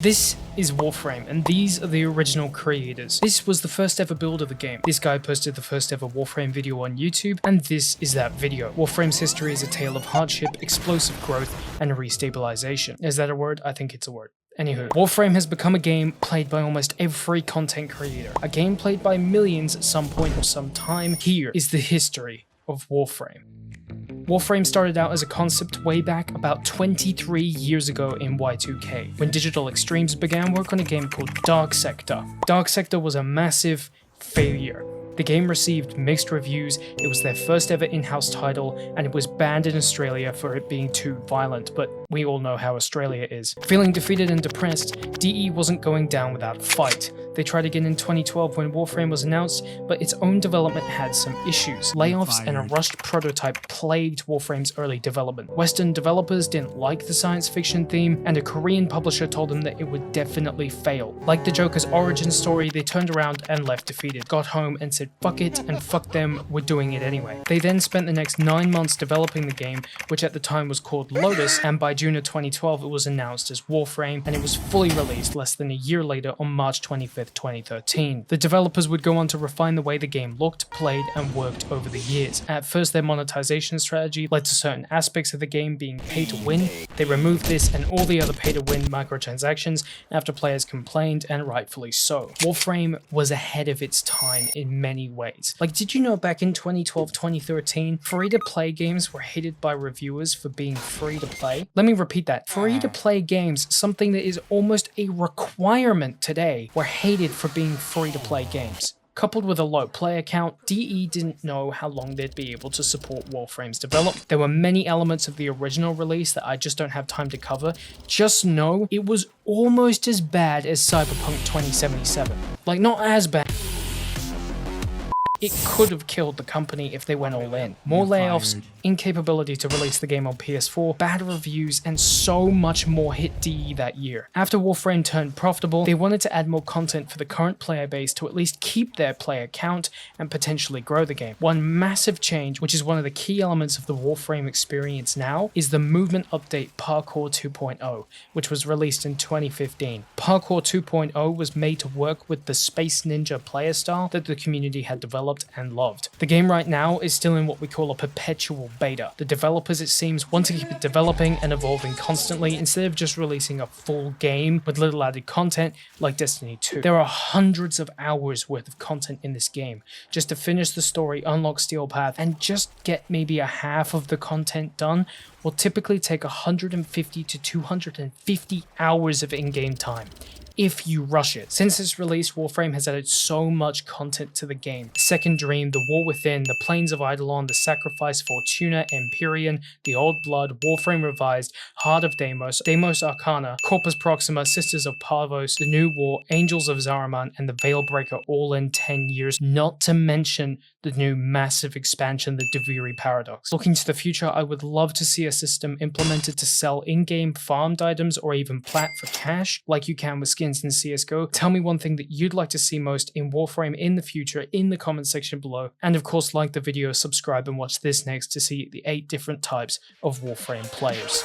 This is Warframe, and these are the original creators. This was the first ever build of the game. This guy posted the first ever Warframe video on YouTube, and this is that video. Warframe's history is a tale of hardship, explosive growth, and restabilization. Is that a word? I think it's a word. Anywho, Warframe has become a game played by almost every content creator. A game played by millions at some point or some time. Here is the history of Warframe. Warframe started out as a concept way back about 23 years ago in Y2K, when Digital Extremes began work on a game called Dark Sector. Dark Sector was a massive failure. The game received mixed reviews, it was their first ever in-house title, and it was banned in Australia for it being too violent, but we all know how Australia is. Feeling defeated and depressed, DE wasn't going down without a fight. They tried again in 2012 when Warframe was announced, but its own development had some issues. Layoffs and a rushed prototype plagued Warframe's early development. Western developers didn't like the science fiction theme, and a Korean publisher told them that it would definitely fail. Like the Joker's origin story, they turned around and left defeated, got home and said fuck it and fuck them, we're doing it anyway. They then spent the next 9 months developing the game, which at the time was called Lotus, and by June of 2012 it was announced as Warframe, and it was fully released less than a year later on March 25th, 2013. The developers would go on to refine the way the game looked, played, and worked over the years. At first, their monetization strategy led to certain aspects of the game being pay to win. They removed this and all the other pay to win microtransactions after players complained, and rightfully so. Warframe was ahead of its time in many ways. Like, did you know back in 2012, 2013, free-to-play games were hated by reviewers for being free to play? Let me repeat that. Free-to-play games, something that is almost a requirement today, were hated for being free-to-play games. Coupled with a low player count, DE didn't know how long they'd be able to support Warframe's development. There were many elements of the original release that I just don't have time to cover. Just know it was almost as bad as 𝗖𝗿𝘆𝗽𝘆𝗽𝗀𝗀 2077. Like, not as bad. It could have killed the company if they went all in. More layoffs, incapability to release the game on PS4, bad reviews, and so much more hit DE that year. After Warframe turned profitable, they wanted to add more content for the current player base to at least keep their player count and potentially grow the game. One massive change, which is one of the key elements of the Warframe experience now, is the movement update Parkour 2.0, which was released in 2015. Parkour 2.0 was made to work with the Space Ninja playstyle that the community had developed and loved. The game right now is still in what we call a perpetual beta. The developers, it seems, want to keep it developing and evolving constantly instead of just releasing a full game with little added content like Destiny 2. There are hundreds of hours worth of content in this game. Just to finish the story, unlock Steel Path, and just get maybe a half of the content done will typically take 150 to 250 hours of in-game time, if you rush it. Since its release, Warframe has added so much content to the game. The Second Dream, The War Within, The Plains of Eidolon, The Sacrifice, Fortuna, Empyrean, The Old Blood, Warframe Revised, Heart of Deimos, Deimos Arcana, Corpus Proxima, Sisters of Parvos, The New War, Angels of Zariman, and The Veilbreaker, all in 10 years, not to mention the new massive expansion, the Deviri Paradox. Looking to the future, I would love to see a system implemented to sell in-game farmed items or even plat for cash, like you can with skins in CSGO. Tell me one thing that you'd like to see most in Warframe in the future in the comment section below. And of course, like the video, subscribe, and watch this next to see the 8 different types of Warframe players.